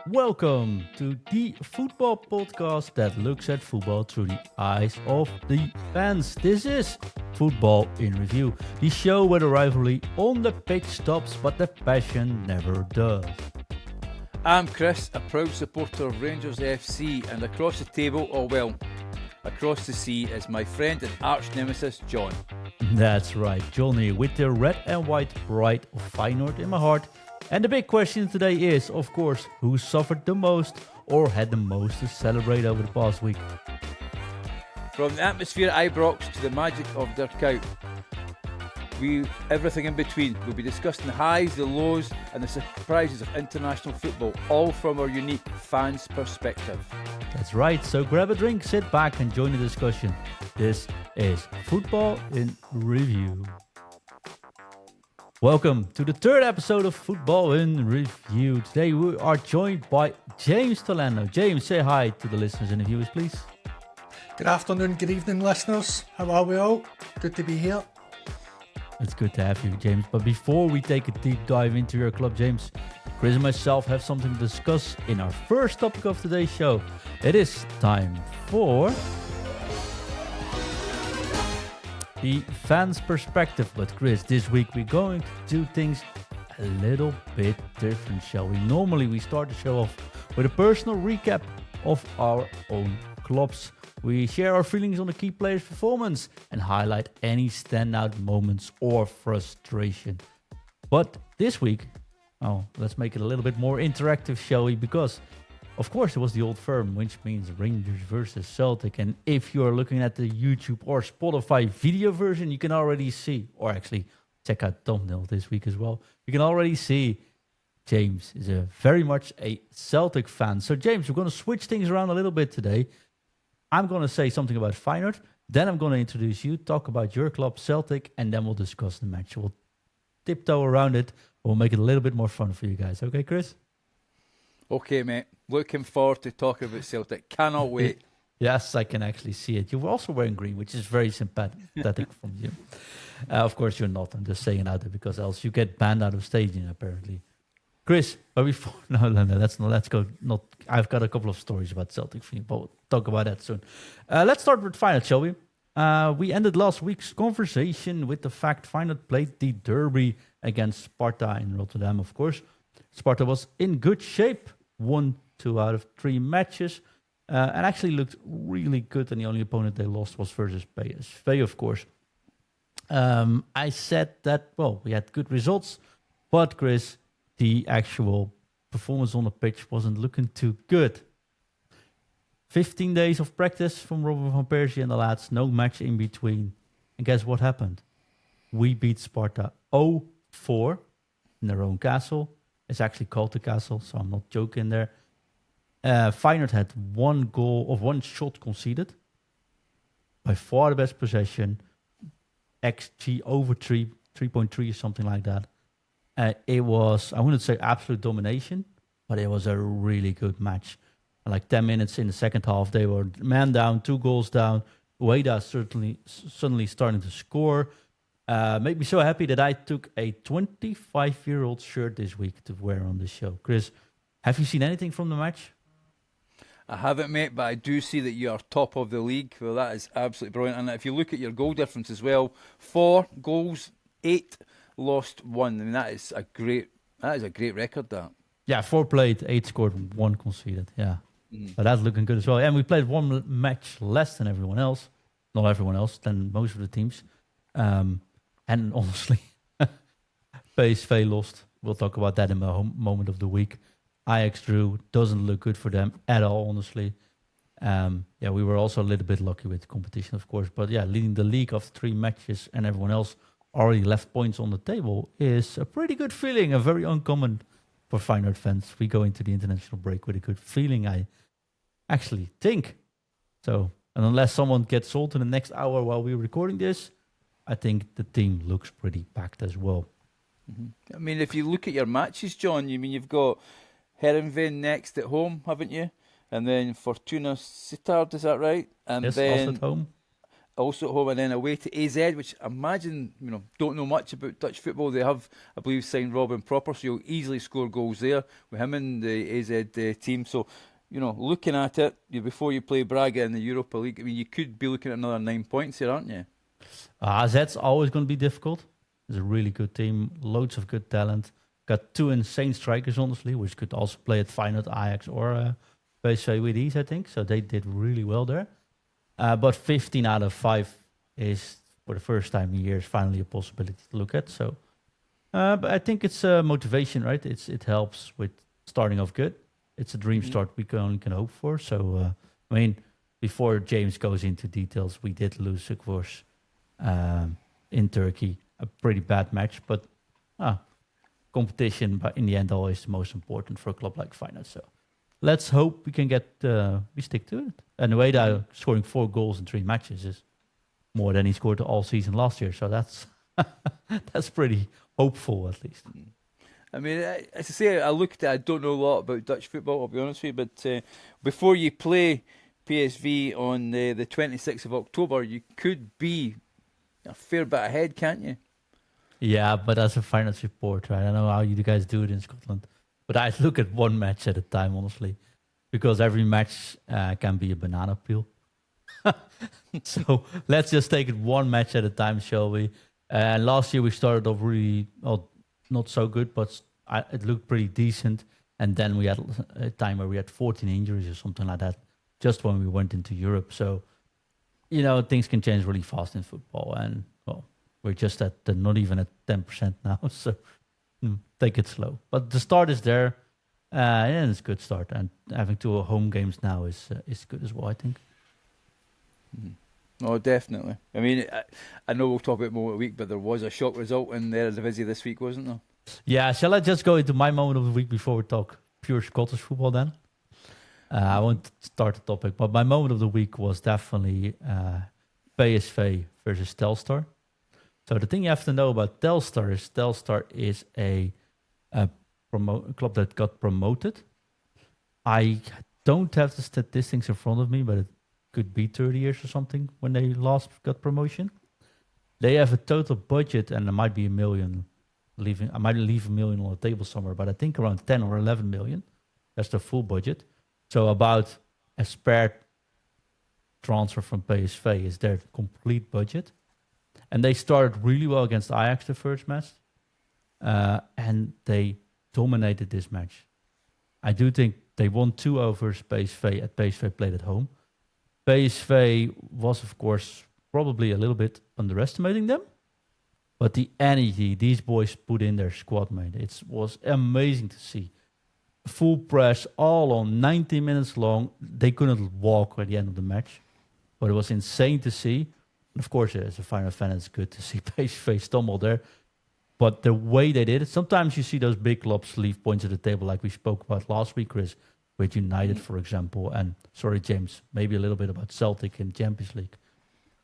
Welcome to the football podcast that looks at football through the eyes of the fans. This is Football in Review, the show where the rivalry on the pitch stops but the passion never does. I'm Chris, a proud supporter of Rangers FC, and across the table, across the sea, is my friend and arch nemesis John. That's right, Johnny, with the red and white pride of Feyenoord in my heart. And the big question today is, of course, who suffered the most or had the most to celebrate over the past week? From the atmosphere at Ibrox to the magic of their couch, everything in between. We'll be discussing the highs, the lows, and the surprises of international football, all from our unique fans' perspective. That's right, so grab a drink, sit back, and join the discussion. This is Football in Review. Welcome to the third episode of Football in Review. Today we are joined by James Tolando. James, say hi to the listeners and the viewers, please. Good afternoon, good evening, listeners. How are we all? Good to be here. It's good to have you, James. But before we take a deep dive into your club, James, Chris and myself have something to discuss in our first topic of today's show. It is time for the fans' perspective. But Chris, this week we're going to do things a little bit different, shall we? Normally we start the show off with a personal recap of our own clubs. We share our feelings on the key players' performance and highlight any standout moments or frustration. But this week, let's make it a little bit more interactive, shall we? Because, of course, it was the old firm, which means Rangers versus Celtic. And if you're looking at the YouTube or Spotify video version, you can already see, or actually check out thumbnail this week as well. You can already see James is very much a Celtic fan. So, James, we're going to switch things around a little bit today. I'm going to say something about Feyenoord, then I'm going to introduce you, talk about your club, Celtic, and then we'll discuss the match. We'll tiptoe around it. We'll make it a little bit more fun for you guys. Okay, Chris? Okay, mate. Looking forward to talking about Celtic. Cannot wait. Yes, I can actually see it. You're also wearing green, which is very sympathetic from you. Of course, you're not. I'm just saying it out there because else you get banned out of stadium, apparently. Chris, but before let's go. I've got a couple of stories about Celtic for you, but we'll talk about that soon. Let's start with Feyenoord, shall we? We ended last week's conversation with the fact Feyenoord played the derby against Sparta in Rotterdam, of course. Sparta was in good shape, won 2 out of 3 matches, and actually looked really good, and the only opponent they lost was versus PSV, of course. I said that, we had good results, but Chris, the actual performance on the pitch wasn't looking too good. 15 days of practice from Robin van Persie and the lads, no match in between. And guess what happened? We beat Sparta 0-4 in their own castle. It's actually called the castle, so I'm not joking there. Feyenoord had 1 shot conceded. By far the best possession. XG over 3.3 or something like that. It was, I wouldn't say absolute domination, but it was a really good match. Like 10 minutes in the second half, they were man down, 2 goals down. Ueda suddenly starting to score. Made me so happy that I took a 25-year-old shirt this week to wear on the show. Chris, have you seen anything from the match? I haven't, mate, but I do see that you are top of the league. Well, that is absolutely brilliant. And if you look at your goal difference as well, 4 goals, 8 lost 1. I mean, that is a great record, that. Yeah, 4 played, 8 scored, 1 conceded. Yeah, but that's looking good as well. And we played 1 match less than everyone else. Not everyone else, than most of the teams. And honestly, PSV lost. We'll talk about that in a moment of the week. Ajax drew. Doesn't look good for them at all, honestly. We were also a little bit lucky with the competition, of course. But yeah, leading the league after 3 matches and everyone else already left points on the table is a pretty good feeling, a very uncommon for Feyenoord fans. We go into the international break with a good feeling, I actually think. So, and unless someone gets sold in the next hour while we're recording this, I think the team looks pretty packed as well. I mean, if you look at your matches, John, you've got Heerenveen next at home, haven't you? And then Fortuna Sittard, is that right? And yes, then also at home. also at home, and then away to AZ, which I imagine, don't know much about Dutch football. They have, I believe, signed Robin Proper, so you'll easily score goals there with him in the AZ team. So, looking at it, before you play Braga in the Europa League, I mean, you could be looking at another 9 points here, aren't you? AZ's always going to be difficult. It's a really good team, loads of good talent. Got two insane strikers, honestly, which could also play at Feyenoord, Ajax, or PSV with ease, I think. So they did really well there. But 15 out of 5 is, for the first time in years, finally a possibility to look at. So, but I think it's motivation, right? It helps with starting off good. It's a dream start we can hope for. So, I mean, before James goes into details, we did lose, of course, in Turkey, a pretty bad match. But competition, but in the end, always the most important for a club like Feyenoord. So let's hope we can we stick to it. And the way that scoring 4 goals in 3 matches is more than he scored all season last year. So that's that's pretty hopeful, at least. I mean, as I say, I don't know a lot about Dutch football, I'll be honest with you, but before you play PSV on the 26th of October, you could be a fair bit ahead, can't you? Yeah, but as a finance supporter, I don't know how you guys do it in Scotland, but I look at one match at a time, honestly, because every match can be a banana peel. So let's just take it one match at a time, shall we? And last year we started off really, not so good, but it looked pretty decent. And then we had a time where we had 14 injuries or something like that, just when we went into Europe. So, things can change really fast in football. And, well, we're just not even at 10% now. So take it slow. But the start is there. And it's a good start. And having 2 home games now is good as well, I think. Oh, definitely. I mean, I know we'll talk about more a week, but there was a shock result in the Eredivisie this week, wasn't there? Yeah, shall I just go into my moment of the week before we talk pure Scottish football then? I won't start the topic, but my moment of the week was definitely PSV versus Telstar. So the thing you have to know about Telstar is a club that got promoted. I don't have the statistics in front of me, but it could be 30 years or something when they last got promotion. They have a total budget, and there might be $1 million. I might leave $1 million on the table somewhere, but I think around 10 or 11 million. That's the full budget. So about a spare transfer from PSV is their complete budget. And they started really well against Ajax the first match. And they dominated this match. I do think they won 2-0 versus PSV at PSV played at home. PSV was, of course, probably a little bit underestimating them. But the energy these boys put in their squad, mate, it was amazing to see. Full press, all on, 90 minutes long. They couldn't walk at the end of the match. But it was insane to see. And of course, as a Feyenoord fan, it's good to see PSV stumble there. But the way they did it, sometimes you see those big clubs leave points at the table, like we spoke about last week, Chris, with United, for example. And, sorry, James, maybe a little bit about Celtic in Champions League.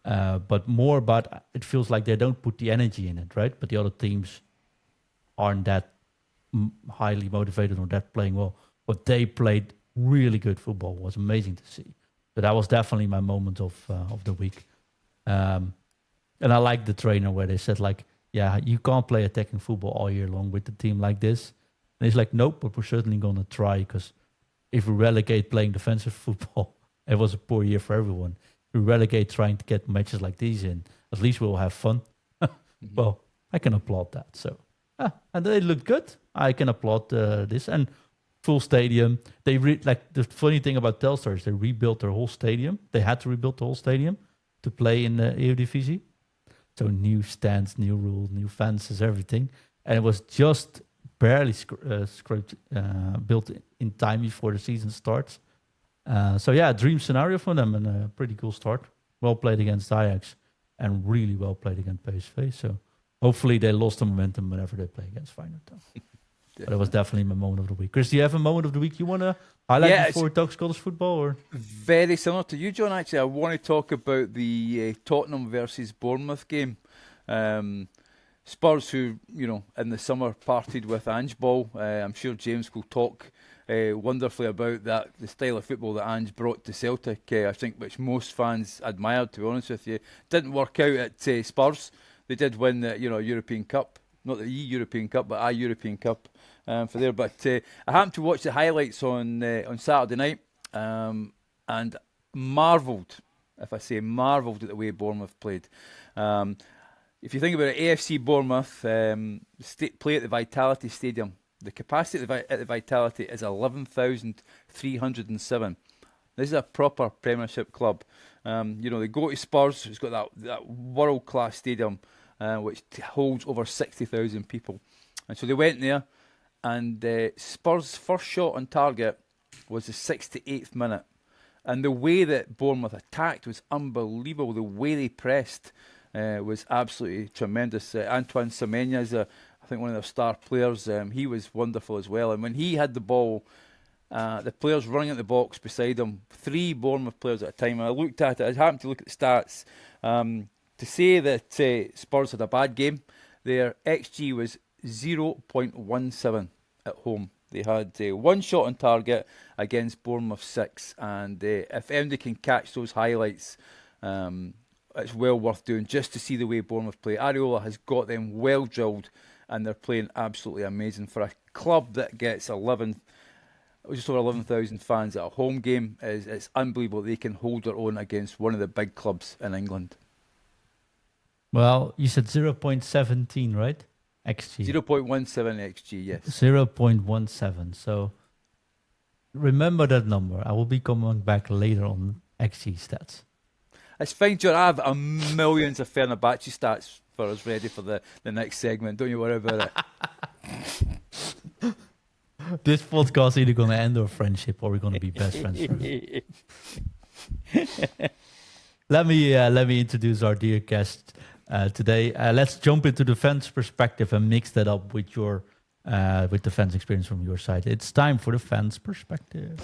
But more about, it feels like they don't put the energy in it, right? But the other teams aren't that highly motivated or that playing well. But they played really good football. It was amazing to see. So that was definitely my moment of the week. And I like the trainer where they said, like, yeah, you can't play attacking football all year long with a team like this. And he's like, nope, but we're certainly going to try, because if we relegate playing defensive football, it was a poor year for everyone. If we relegate trying to get matches like these in, at least we'll have fun. Well, I can applaud that. So, and they looked good. I can applaud this. And full stadium. They like the funny thing about Telstar is they rebuilt their whole stadium. They had to rebuild the whole stadium to play in the Eredivisie. So new stands, new rules, new fences, everything. And it was just barely built in time before the season starts. So yeah, dream scenario for them and a pretty cool start. Well played against Ajax and really well played against PSV. So hopefully they lost the momentum whenever they play against Feyenoord. But it was definitely my moment of the week. Chris, do you have a moment of the week you want to highlight before we talk Scottish football? Or very similar to you, John. Actually, I want to talk about the Tottenham versus Bournemouth game. Spurs, who in the summer partied with Ange Ball. I'm sure James will talk wonderfully about that, the style of football that Ange brought to Celtic, I think, which most fans admired, to be honest with you. Didn't work out at Spurs. They did win the European Cup, not the European Cup, but a European Cup for there. But I happened to watch the highlights on Saturday night and marvelled, if I say marvelled, at the way Bournemouth played. If you think about it, AFC Bournemouth play at the Vitality Stadium. The capacity at the Vitality is 11,307. This is a proper Premiership club. They go to Spurs, who's got that world-class stadium, which holds over 60,000 people. And so they went there, and Spurs' first shot on target was the 68th minute. And the way that Bournemouth attacked was unbelievable. The way they pressed was absolutely tremendous. Antoine Semenyo is, I think, one of their star players. He was wonderful as well. And when he had the ball, the players running at the box beside him, 3 Bournemouth players at a time. And I looked at it. I happened to look at the stats. To say that Spurs had a bad game, their XG was 0.17 at home. They had 1 shot on target against Bournemouth 6. And if anybody can catch those highlights, it's well worth doing just to see the way Bournemouth play. Areola has got them well drilled, and they're playing absolutely amazing for a club that gets just over 11,000 fans at a home game. It's unbelievable they can hold their own against one of the big clubs in England. Well, you said 0.17, right? XG. 0.17 XG, yes. 0.17. So remember that number. I will be coming back later on XG stats. It's fine, John. I have millions of Fenerbahce stats for us ready for the next segment. Don't you worry about it. This podcast is either going to end our friendship or we're going to be best friends forever. Let me introduce our dear guest today. Let's jump into the fans' perspective and mix that up with your with the fans' experience from your side. It's time for the fans' perspective.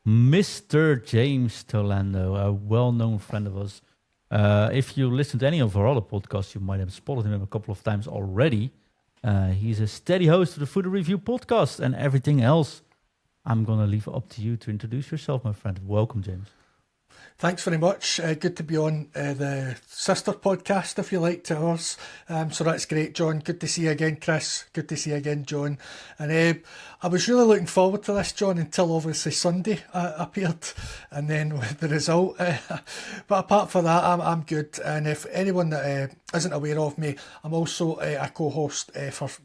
Mr. James Tolando, a well-known friend of us. If you listen to any of our other podcasts, you might have spotted him a couple of times already. He's a steady host of the Food Review podcast and everything else. I'm going to leave it up to you to introduce yourself, my friend. Welcome, James. Thanks very much. Good to be on the sister podcast, if you like, to ours. So that's great, John. Good to see you again, Chris. Good to see you again, John. And I was really looking forward to this, John, until obviously Sunday appeared, and then with the result. But apart from that, I'm good. And if anyone that isn't aware of me, I'm also a co-host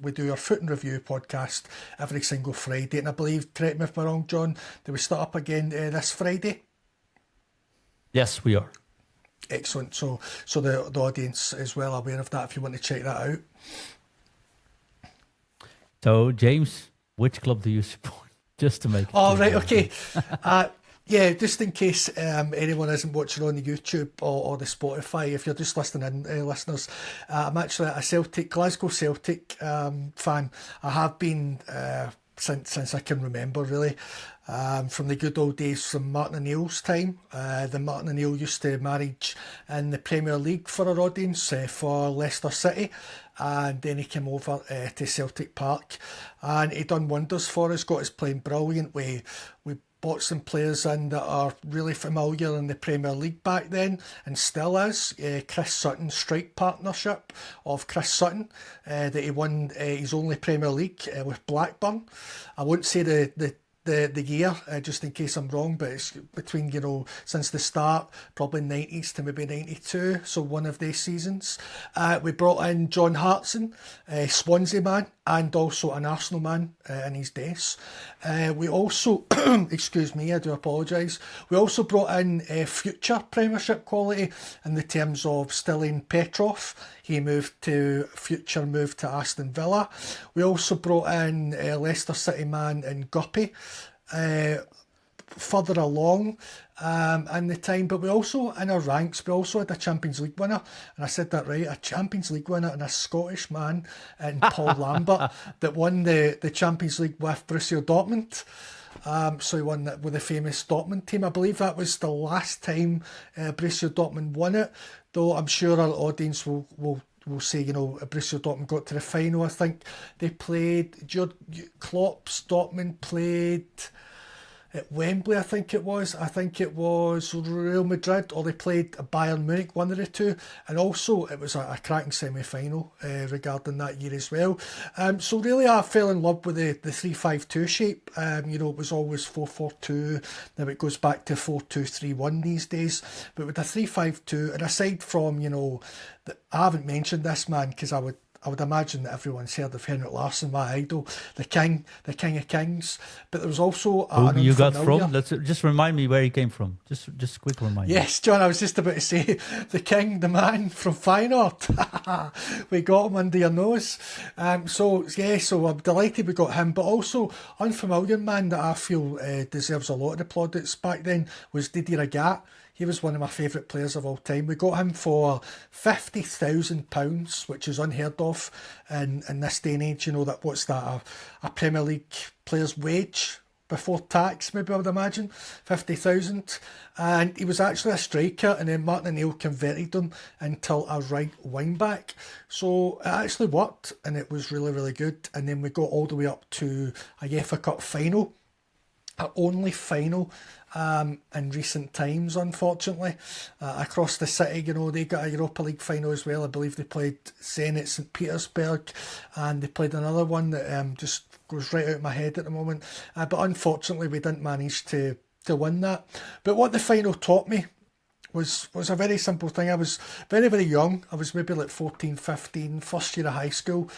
we do our Foot and Review podcast every single Friday. And I believe, correct me if I'm wrong, John, that we start up again this Friday. Yes, we are. Excellent. So the audience is well aware of that if you want to check that out. So, James, which club do you support? Just to make it Oh, clear. right, okay. Yeah, just in case anyone isn't watching on the YouTube or the Spotify, if you're just listening in, listeners, I'm actually a Glasgow Celtic fan. I have been since I can remember, really. From the good old days from Martin O'Neill's time. The Martin O'Neill used to manage in the Premier League for our audience for Leicester City, and then he came over to Celtic Park and he done wonders for us, got us playing brilliant. We bought some players in that are really familiar in the Premier League back then and still is. Chris Sutton strike partnership of Chris Sutton that he won his only Premier League with Blackburn. I won't say the year, just in case I'm wrong, but it's between, since the start, probably 90s to maybe 92, so one of these seasons. We brought in John Hartson, a Swansea man, and also an Arsenal man in his days. We also, excuse me, I do apologise, we also brought in future Premiership quality in the terms of Stilian Petrov. He moved to Aston Villa. We also brought in Leicester City man in Guppy further along in the time, but we also, in our ranks, we also had a Champions League winner, and I said that right, a Champions League winner and a Scottish man in Paul Lambert that won the Champions League with Borussia Dortmund. So he won that with the famous Dortmund team. I believe that was the last time Borussia Dortmund won it, though I'm sure our audience will we'll say, Borussia Dortmund got to the final. I think they played, Klopp's Dortmund played at Wembley, I think it was. I think it was Real Madrid, or they played Bayern Munich, one of the two. And also, it was a cracking semi-final regarding that year as well. So really, I fell in love with the 3-5-2 shape. It was always 4-4-2. Now it goes back to 4-2-3-1 these days. But with the 3-5-2, and aside from, I haven't mentioned this, man, because I would imagine that everyone's heard of Henrik Larsson, my idol, the king of kings. But there was also who you got from? Let's just remind me where he came from. Just a quick reminder. Yes, John, I was just about to say the king, the man from Feyenoord. We got him under your nose. So I'm delighted we got him. But also, unfamiliar man that I feel deserves a lot of the plaudits back then was Didier Ragat. He was one of my favourite players of all time. We got him for £50,000, which is unheard of in this day and age. What's that, a Premier League player's wage before tax, maybe I would imagine, 50,000. And he was actually a striker, and then Martin O'Neill converted him into a right wing back. So it actually worked, and it was really, really good. And then we got all the way up to a UEFA Cup final. Our only final in recent times, unfortunately. Across the city, they got a Europa League final as well. I believe they played Zenit St. Petersburg, and they played another one that just goes right out of my head at the moment. But unfortunately, we didn't manage to win that. But what the final taught me was a very simple thing. I was very, very young. I was maybe like 14, 15, first year of high school,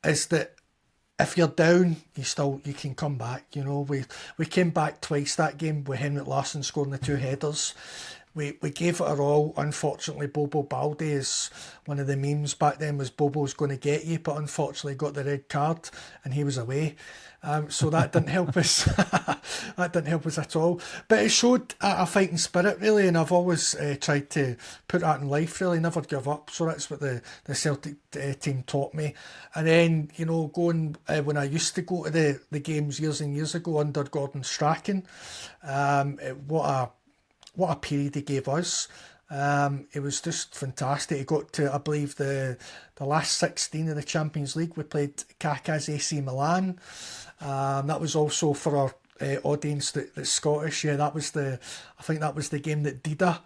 is that if you're down, you can come back. We came back twice that game with Henrik Larsson scoring the two headers. We gave it our all. Unfortunately, Bobo Balde, is one of the memes back then, was Bobo's going to get you, but unfortunately got the red card and he was away. So that didn't help us. That didn't help us at all. But it showed a fighting spirit, really, and I've always tried to put that in life, really, never give up. So that's what the Celtic team taught me. And then, going, when I used to go to the games years and years ago under Gordon Strachan, what a period he gave us. It was just fantastic. He got to, I believe, the last 16 of the Champions League. We played Kaká's AC Milan. That was also for our audience that's Scottish. Yeah, I think that was the game that Dida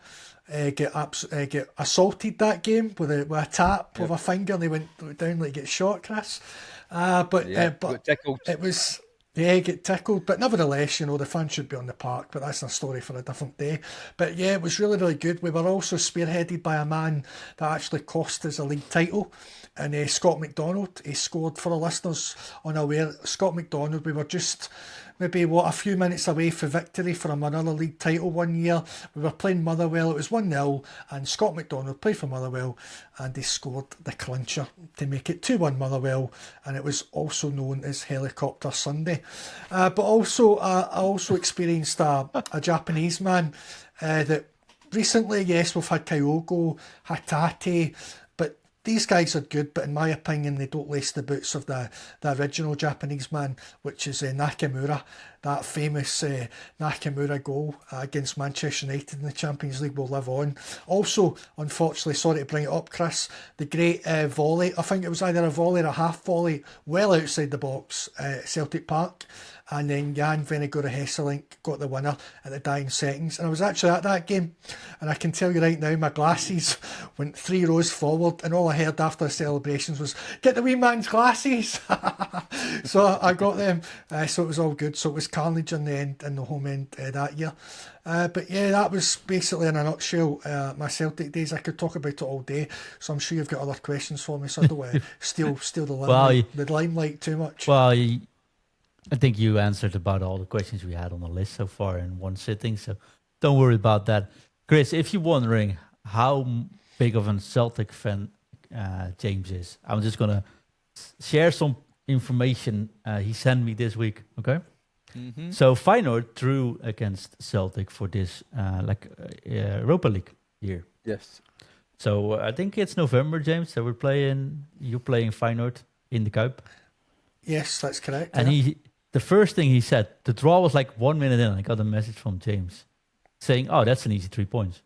get assaulted that game with a tap of a finger, and they went down like get shot, Chris. But it was. Yeah, get tickled. But nevertheless, the fans should be on the park, but that's a story for a different day. But yeah, it was really, really good. We were also spearheaded by a man that actually cost us a league title, and Scott McDonald. He scored, for the listeners unaware. Scott McDonald, we were just maybe a few minutes away for victory from another league title one year. We were playing Motherwell. It was 1-0, and Scott McDonald played for Motherwell, and he scored the clincher to make it 2-1 Motherwell, and it was also known as Helicopter Sunday. But also, I also experienced a Japanese man that recently, yes, we've had Kyogo, Hatate, but these guys are good, but in my opinion, they don't lace the boots of the original Japanese man, which is Nakamura. That famous Nakamura goal against Manchester United in the Champions League will live on. Also, unfortunately, sorry to bring it up, Chris, the great volley. I think it was either a volley or a half volley, well outside the box at Celtic Park. And then Jan Venegura Hesselink got the winner at the dying seconds. And I was actually at that game. And I can tell you right now, my glasses went 3 rows forward. And all I heard after the celebrations was, "Get the wee man's glasses." So I got them. So it was all good. So it was carnage in the end, in the home end that year. But yeah, that was basically in a nutshell my Celtic days. I could talk about it all day. So I'm sure you've got other questions for me. So I don't want to steal the limelight too much. Well, I think you answered about all the questions we had on the list so far in one sitting, so don't worry about that. Chris, if you're wondering how big of a Celtic fan James is, I'm just going to share some information he sent me this week, okay? Mm-hmm. So Feyenoord drew against Celtic for this Europa League year. Yes. So I think it's November, James, so you're playing Feyenoord in the Kuip. Yes, that's correct. And the first thing he said, the draw was like 1 minute in. I got a message from James saying, "Oh, that's an easy 3 points."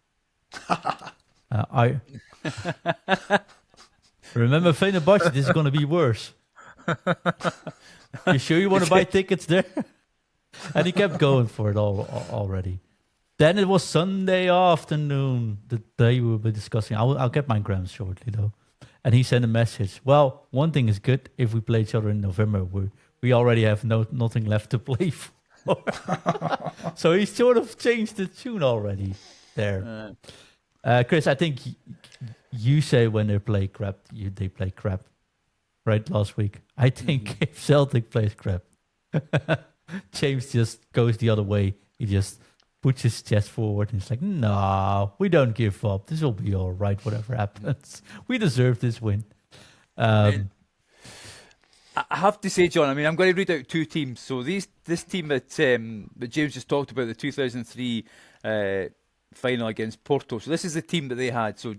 Remember, Feyenoord, this is going to be worse. You sure you want to buy tickets there? And he kept going for it already. Then it was Sunday afternoon, the day we will be discussing. I'll get my grams shortly, though. And he sent a message. Well, one thing is good. If we play each other in November, we already have nothing left to play for. So he sort of changed the tune already there. Chris, I think you say when they play crap, they play crap. Right, last week. I think if Celtic plays crap, James just goes the other way. He just puts his chest forward and it's like, no, we don't give up. This will be all right, whatever happens. We deserve this win. I have to say, John, I mean, I'm going to read out two teams. So this team that James just talked about, the 2003 final against Porto. So this is the team that they had. So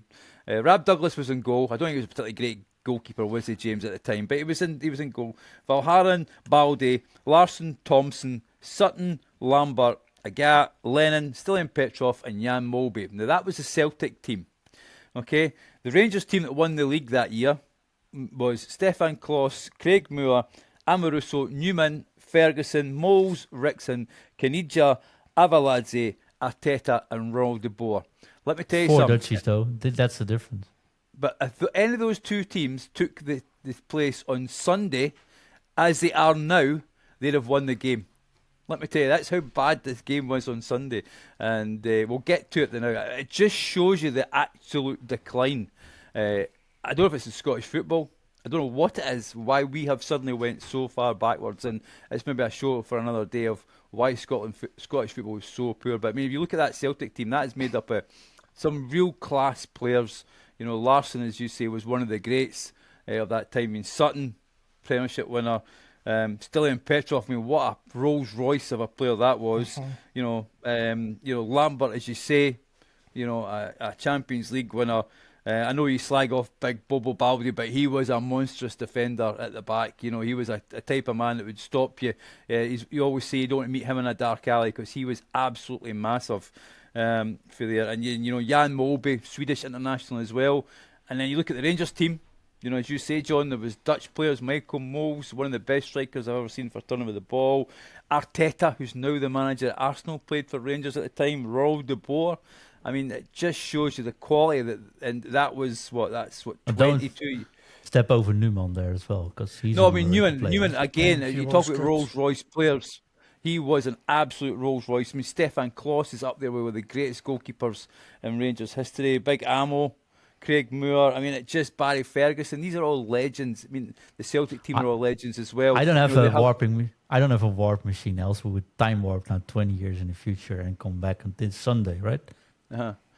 Rab Douglas was in goal. I don't think he was a particularly great goalkeeper, was he, James, at the time? But he was in goal. Valharan, Balde, Larsson, Thompson, Sutton, Lambert, Agat, Lennon, Stilian Petrov, and Jan Molby. Now that was the Celtic team. Okay, the Rangers team that won the league that year was Stefan Kloss, Craig Moore, Amoruso, Newman, Ferguson, Moles, Rickson, Caniggia, Avaladze, Arteta, and Ronald de Boer. Let me tell you something. 4 Dutchies, though. That's the difference. But if any of those two teams took the place on Sunday, as they are now, they'd have won the game. Let me tell you, that's how bad this game was on Sunday. And we'll get to it now. It just shows you the absolute decline. I don't know if it's in Scottish football. I don't know what it is, why we have suddenly went so far backwards. And it's maybe a show for another day of why Scottish football is so poor. But I mean, if you look at that Celtic team, that is made up of some real class players. You know, Larsson, as you say, was one of the greats of that time. I mean, Sutton, Premiership winner. Stilian Petrov, I mean, what a Rolls Royce of a player that was. You know, Lambert, as you say, you know, a Champions League winner. I know you slag off big Bobo Baldi, but he was a monstrous defender at the back. You know, he was a type of man that would stop you. You always say you don't want to meet him in a dark alley because he was absolutely massive for there. And you know, Jan Molby, Swedish international as well. And then you look at the Rangers team. You know, as you say, John, there was Dutch players, Michael Moles, one of the best strikers I've ever seen for turning with the ball. Arteta, who's now the manager at Arsenal, played for Rangers at the time. Ronald de Boer. I mean, it just shows you the quality and that was that's 22. Step over Newman there as well, because he's. No, I mean Newman again. You talk about good. Rolls Royce players. He was an absolute Rolls Royce. I mean, Stefan Kloss is up there with one of the greatest goalkeepers in Rangers history. Big Ammo. Craig Moore, I mean, it's just Barry Ferguson. These are all legends. I mean, the Celtic team are all legends as well. I don't have a warp machine. Else we would time warp now 20 years in the future and come back on this Sunday, right?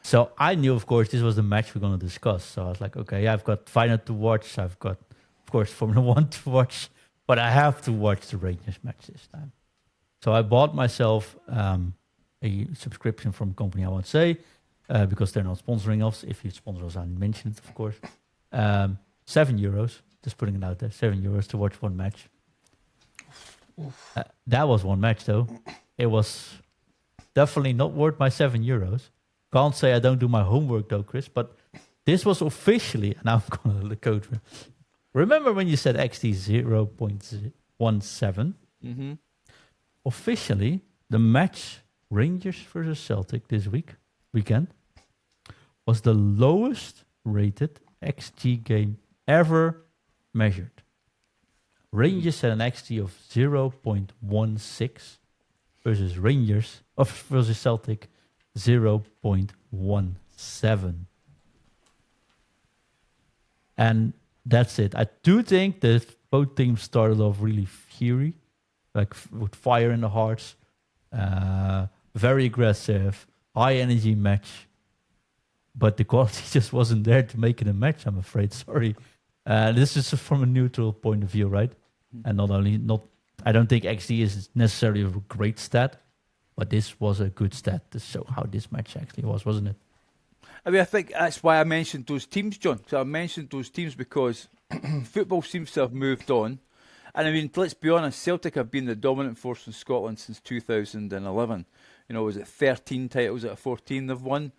So I knew, of course, this was the match we're going to discuss. So I was like, okay, I've got Feyenoord to watch. I've got, of course, Formula 1 to watch. But I have to watch the Rangers match this time. So I bought myself a subscription from a company I won't say. Because they're not sponsoring us. If you sponsor us, I mention it, of course. €7, just putting it out there, €7 to watch one match. That was one match, though. It was definitely not worth my €7. Can't say I don't do my homework, though, Chris, but this was officially, and I'm going to the code. Remember when you said XD 0.17? Mm-hmm. Officially, the match Rangers versus Celtic this weekend was the lowest rated XG game ever measured. Rangers had an XG of 0.16 versus Celtic 0.17. And that's it. I do think that both teams started off really fiery, like with fire in the hearts, very aggressive, high energy match, but the quality just wasn't there to make it a match, I'm afraid. Sorry. This is from a neutral point of view, right? And I don't think XD is necessarily a great stat, but this was a good stat to show how this match actually was, wasn't it? I mean, I think that's why I mentioned those teams, John. So I mentioned those teams because football seems to have moved on. And I mean, let's be honest, Celtic have been the dominant force in Scotland since 2011. You know, was it 13 titles out of 14 they've won?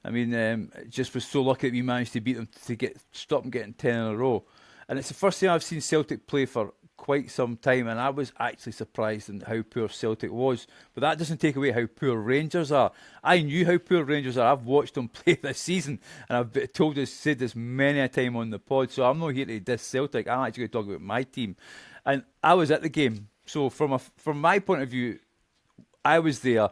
I mean, it just was so lucky that we managed to beat them to stop them getting 10 in a row. And it's the first time I've seen Celtic play for quite some time, and I was actually surprised in how poor Celtic was. But that doesn't take away how poor Rangers are. I knew how poor Rangers are. I've watched them play this season, and I've said this many a time on the pod. So I'm not here to diss Celtic. I'm actually going to talk about my team, and I was at the game. So from my point of view, I was there.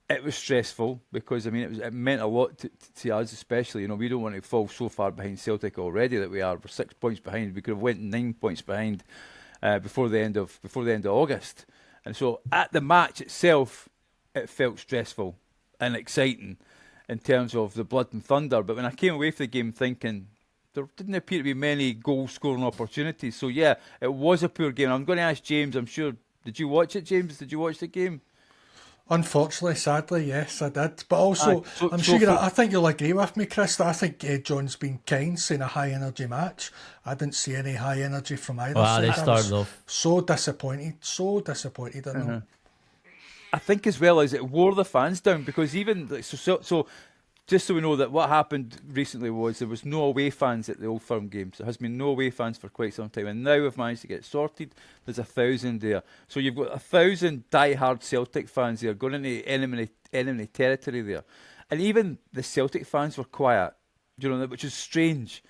It was stressful because, I mean, it meant a lot to us, especially. You know, we don't want to fall so far behind Celtic already that we are. We're 6 points behind. We could have went 9 points behind before the end of August. And so at the match itself, it felt stressful and exciting in terms of the blood and thunder. But when I came away from the game thinking there didn't appear to be many goal-scoring opportunities. So yeah, it was a poor game. I'm going to ask James. I'm sure. Did you watch it, James? Did you watch the game? Unfortunately, sadly, yes, I did. But also, I think you'll agree with me, Chris, that I think John's been kind saying a high-energy match. I didn't see any high energy from either side. They started off so disappointed in them. I think as well as it wore the fans down because even so just so we know that what happened recently was there was no away fans at the Old Firm games. There has been no away fans for quite some time, and now we've managed to get sorted. There's 1,000 there, so you've got 1,000 die-hard Celtic fans there going into enemy territory there, and even the Celtic fans were quiet, you know, which is strange,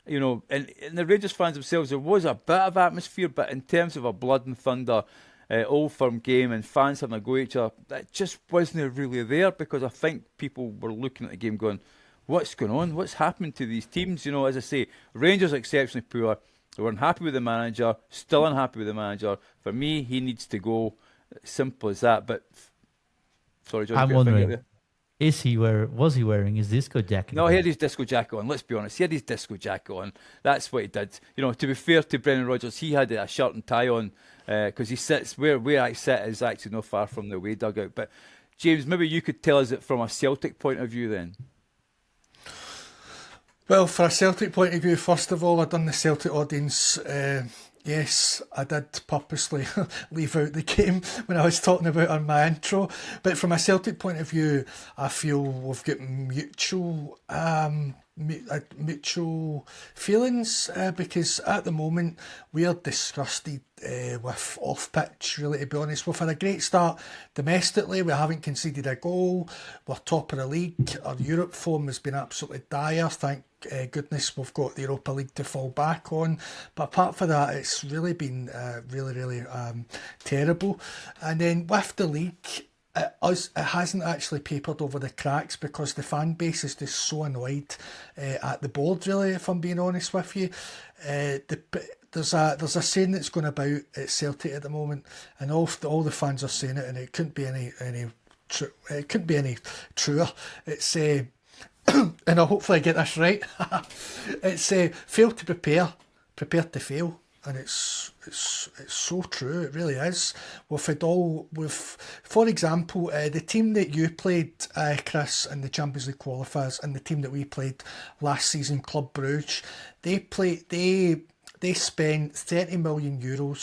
you know. And the Rangers fans themselves, there was a bit of atmosphere, but in terms of a blood and thunder Old Firm game and fans having a go at each other, that just wasn't really there because I think people were looking at the game going, what's going on? What's happened to these teams? You know, as I say, Rangers are exceptionally poor. They were unhappy with the manager, still unhappy with the manager. For me, he needs to go. Simple as that. But, sorry, John. I'm wondering, was he wearing his disco jacket? No, he had his disco jacket on. Let's be honest. He had his disco jacket on. That's what he did. You know, to be fair to Brendan Rodgers, he had a shirt and tie on because he sits where I sit is actually not far from the away dugout. But James, maybe you could tell us it from a Celtic point of view then. Well, for a Celtic point of view, first of all, I done the Celtic audience. Yes, I did purposely leave out the game when I was talking about on my intro. But from a Celtic point of view, I feel we've got mutual feelings because at the moment we are disgusted with off-pitch, really, to be honest. We've had a great start domestically. We haven't conceded a goal. We're top of the league. Our Europe form has been absolutely dire. Thank goodness we've got the Europa League to fall back on. But apart from that, it's really been really terrible. And then with the league, it hasn't actually papered over the cracks because the fan base is just so annoyed at the board, really, if I'm being honest with you. There's a saying that's going about at Celtic at the moment, and all the fans are saying it, and it couldn't be any truer. It's and hopefully I get this right. It's fail to prepare to fail. And it's so true. It really is. For example, the team that you played, Chris, in the Champions League qualifiers, and the team that we played last season, Club Brugge, they spent €30 million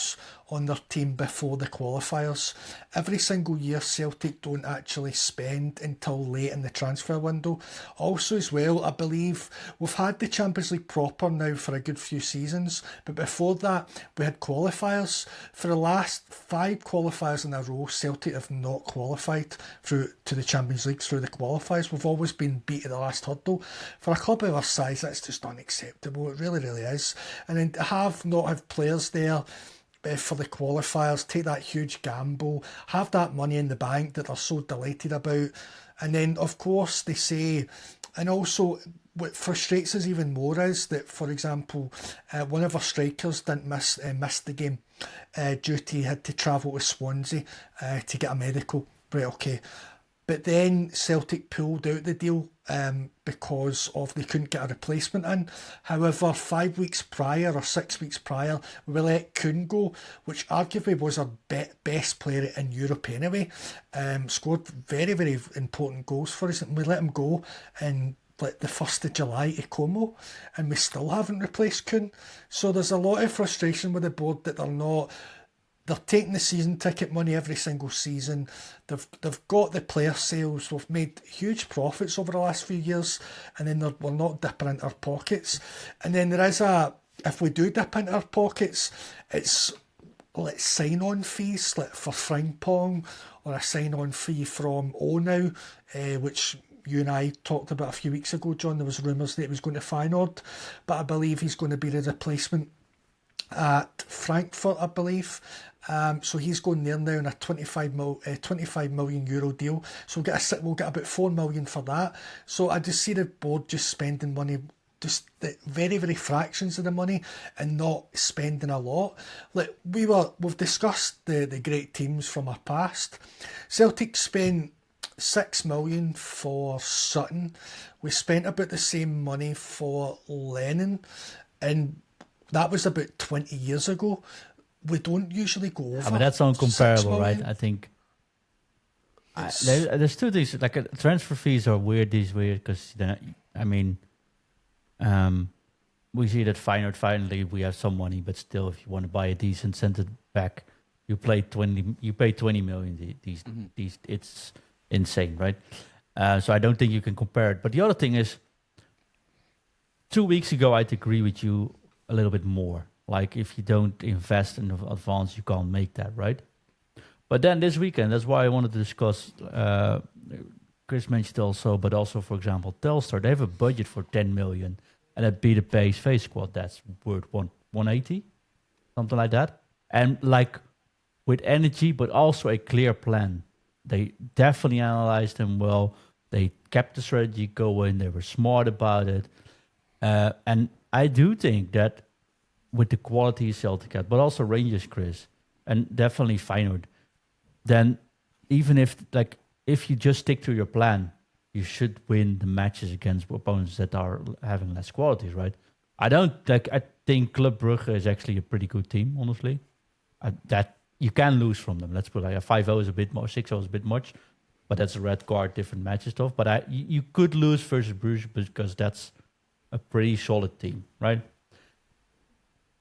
on their team before the qualifiers. Every single year, Celtic don't actually spend until late in the transfer window. Also as well, I believe we've had the Champions League proper now for a good few seasons, but before that we had qualifiers. For the last 5 qualifiers in a row, Celtic have not qualified through to the Champions League through the qualifiers. We've always been beat at the last hurdle. For a club of our size, that's just unacceptable. It really is. And then to not have players there for the qualifiers, take that huge gamble, have that money in the bank that they're so delighted about, and then of course they say, and also what frustrates us even more is that, for example, one of our strikers didn't miss the game due to he had to travel to Swansea to get a medical. Right, okay. But then Celtic pulled out the deal because they couldn't get a replacement in. However, 5 weeks prior or 6 weeks prior, we let Kuhn go, which arguably was our best player in Europe anyway. Scored very important goals for us, and we let him go in like the 1st of July to Como, and we still haven't replaced Kuhn. So there's a lot of frustration with the board that they're not they're taking the season ticket money every single season. They've got the player sales. We've made huge profits over the last few years, and then we're not dipping into our pockets. And then there is if we do dip into our pockets, it's like sign-on fees, like for Frimpong, or a sign-on fee from Now, which you and I talked about a few weeks ago, John. There was rumours that he was going to Feyenoord, but I believe he's going to be the replacement at Frankfurt, I believe. So he's going there now on a 25 million euro deal. So we'll get about 4 million for that. So I just see the board just spending money, just the very, very fractions of the money, and not spending a lot. Like we've discussed the great teams from our past. Celtic spent 6 million for Sutton. We spent about the same money for Lennon, and that was about 20 years ago. We don't usually go over. I mean, that's uncomparable, right? I think there's two things. Like transfer fees are weird because I mean, we see that Feyenoord finally we have some money, but still, if you want to buy a decent centre back, you pay 20 million. These it's insane, right? So I don't think you can compare it. But the other thing is, 2 weeks ago, I'd agree with you a little bit more. Like if you don't invest in advance, you can't make that, right? But then this weekend, that's why I wanted to discuss. Chris mentioned also, but also for example, Telstar, they have a budget for 10 million, and that beat a PSV squad that's worth 180, something like that. And like with energy, but also a clear plan. They definitely analyzed them well. They kept the strategy going. They were smart about it. And I do think that with the quality Celtic had, but also Rangers, Chris, and definitely Feyenoord, then even if you just stick to your plan, you should win the matches against opponents that are having less qualities, right? I think Club Brugge is actually a pretty good team, honestly. That you can lose from them. Let's put like a 5-0 is a bit more, 6-0 is a bit much, but that's a red card, different matches stuff. But you could lose versus Bruges because that's a pretty solid team, right?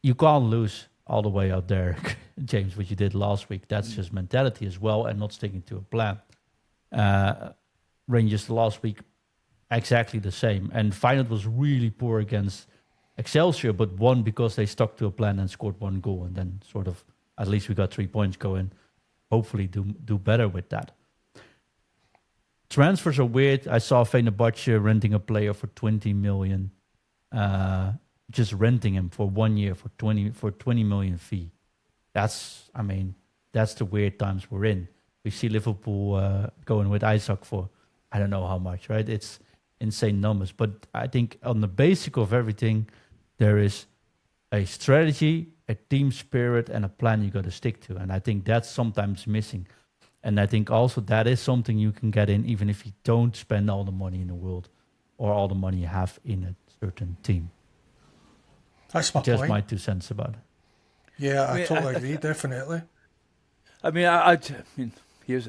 You can't lose all the way out there, James, what you did last week. That's just mentality as well, and not sticking to a plan. Rangers last week, exactly the same. And Feyenoord was really poor against Excelsior, but won because they stuck to a plan and scored one goal. And then sort of, at least we got 3 points going. Hopefully do better with that. Transfers are weird. I saw Fenerbahce renting a player for 20 million. Just renting him for 1 year for 20 million fee. That's the weird times we're in. We see Liverpool going with Isaac for I don't know how much, right? It's insane numbers. But I think on the basic of everything, there is a strategy, a team spirit, and a plan you got to stick to. And I think that's sometimes missing. And I think also that is something you can get in even if you don't spend all the money in the world or all the money you have in a certain team. That's my Just point. my 2 cents about it. Yeah, I totally agree, definitely. I mean, I mean,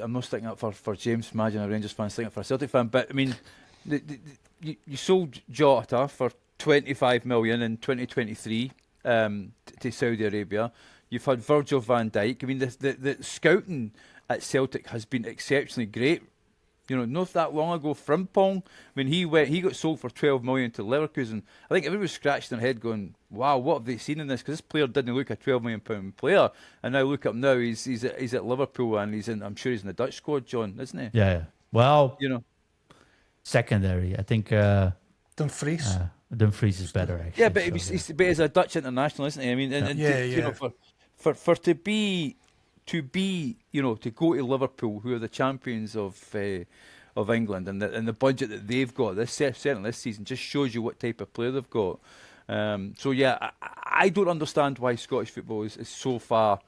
I'm not sticking up for James. Imagine a Rangers fan sticking up for a Celtic fan. But I mean, you sold Jota for 25 million in 2023 to Saudi Arabia. You've had Virgil van Dijk. I mean, the scouting at Celtic has been exceptionally great. You know, not that long ago, Frimpong, when he got sold for 12 million to Leverkusen. I think everybody was scratching their head going, wow, what have they seen in this? Because this player didn't look a 12 million pound player. And now look up now, he's at Liverpool and I'm sure he's in the Dutch squad, John, isn't he? Yeah. Well, you know, secondary. I think Dumfries. Dumfries is better, actually. Yeah, but he's a Dutch international, isn't he? I mean, you know, for to be, you know, to go to Liverpool, who are the champions of England, and the budget that they've got, certainly this season, just shows you what type of player they've got. So yeah, I don't understand why Scottish football is so far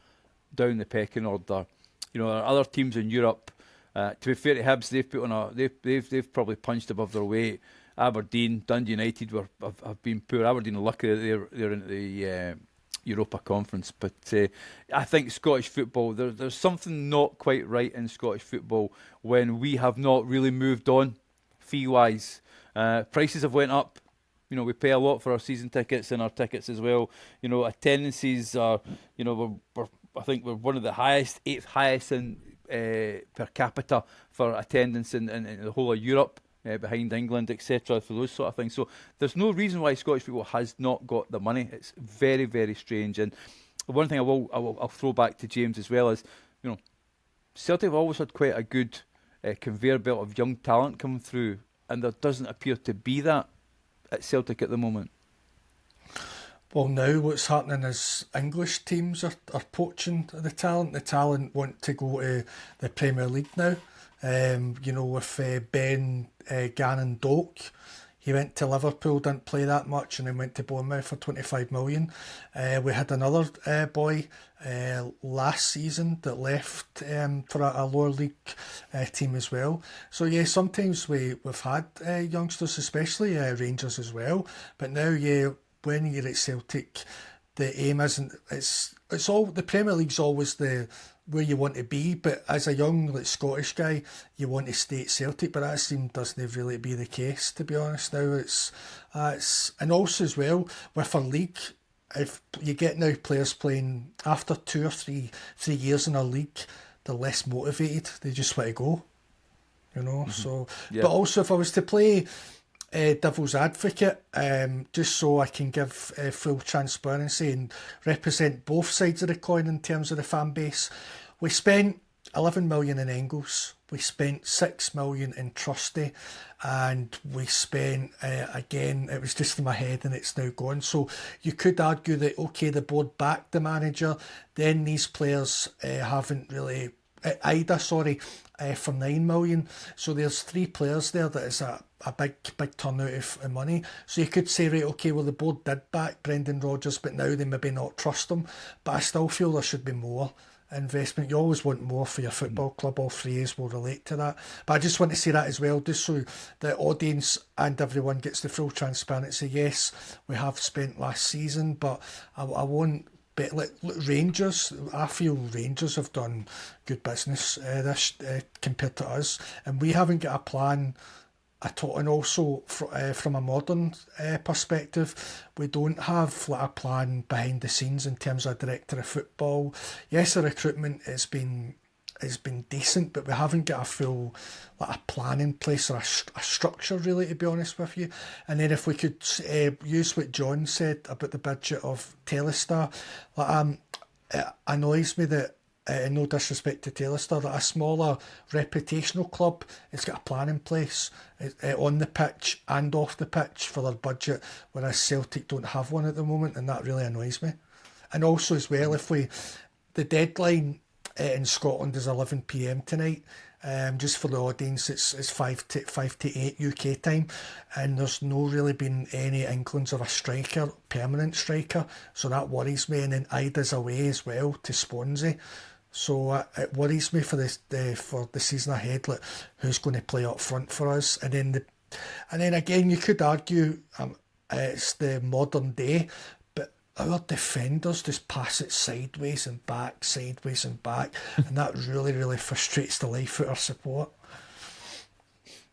down the pecking order. You know, there are other teams in Europe. To be fair to Hibs, they've probably punched above their weight. Aberdeen, Dundee United have been poor. Aberdeen are lucky that they're in the Europa Conference, but I think Scottish football, there's something not quite right in Scottish football when we have not really moved on fee-wise. Prices have went up. You know, we pay a lot for our season tickets and our tickets as well. You know, attendances are, you know, we're I think we're one of the highest, 8th highest in per capita for attendance in the whole of Europe, behind England, etc. For those sort of things. So there's no reason why Scottish football has not got the money. It's very, very strange. And one thing I'll throw back to James as well is, Celtic have always had quite a good conveyor belt of young talent coming through, and there doesn't appear to be that at Celtic at the moment. Well, now what's happening is English teams are poaching the talent. The talent want to go to the Premier League now. With Ben Gannon Doak, he went to Liverpool, didn't play that much, and then went to Bournemouth for 25 million. We had another boy last season that left for a lower league team as well. So yeah, sometimes we've had youngsters, especially Rangers as well. But now, yeah, when you're at Celtic, the aim isn't. It's all the Premier League's always the where you want to be, but as a young Scottish guy, you want to stay at Celtic. But that doesn't really be the case, to be honest. Now it's and also as well with a league, if you get now players playing after 2 or 3 years in a league, they're less motivated. They just want to go, Mm-hmm. So, yeah. But also if I was to play devil's advocate, just so I can give full transparency and represent both sides of the coin in terms of the fan base. We spent 11 million in Engels, we spent 6 million in Trusty, and we spent, again, it was just in my head and it's now gone. So you could argue that, okay, the board backed the manager, then these players haven't really, for 9 million. So there's 3 players there that is a big turnout of money. So you could say, right, okay, well, the board did back Brendan Rodgers, but now they maybe not trust him. But I still feel there should be more investment. You always want more for your football club. All 3As will relate to that. But I just want to say that as well, just so the audience and everyone gets the full transparency. Yes, we have spent last season, but I won't. But look, Rangers, I feel Rangers have done good business this compared to us, and we haven't got a plan at all. And also from a modern perspective, we don't have a plan behind the scenes in terms of director of football. Yes, the recruitment has been decent, but we haven't got a full a plan in place or a structure, really, to be honest with you. And then if we could use what John said about the budget of Telstar, it annoys me that, no disrespect to Telstar, that a smaller reputational club has got a plan in place on the pitch and off the pitch for their budget, whereas Celtic don't have one at the moment, and that really annoys me. And also as well, the deadline in Scotland is 11 p.m. tonight. Just for the audience, it's 5 to 8 UK time, and there's no really been any inklings of a permanent striker, so that worries me. And then Ida's away as well to Swansea, so it worries me for the season ahead, like who's going to play up front for us. And then again, you could argue it's the modern day, our defenders just pass it sideways and back, and that really, really frustrates the life out of our support.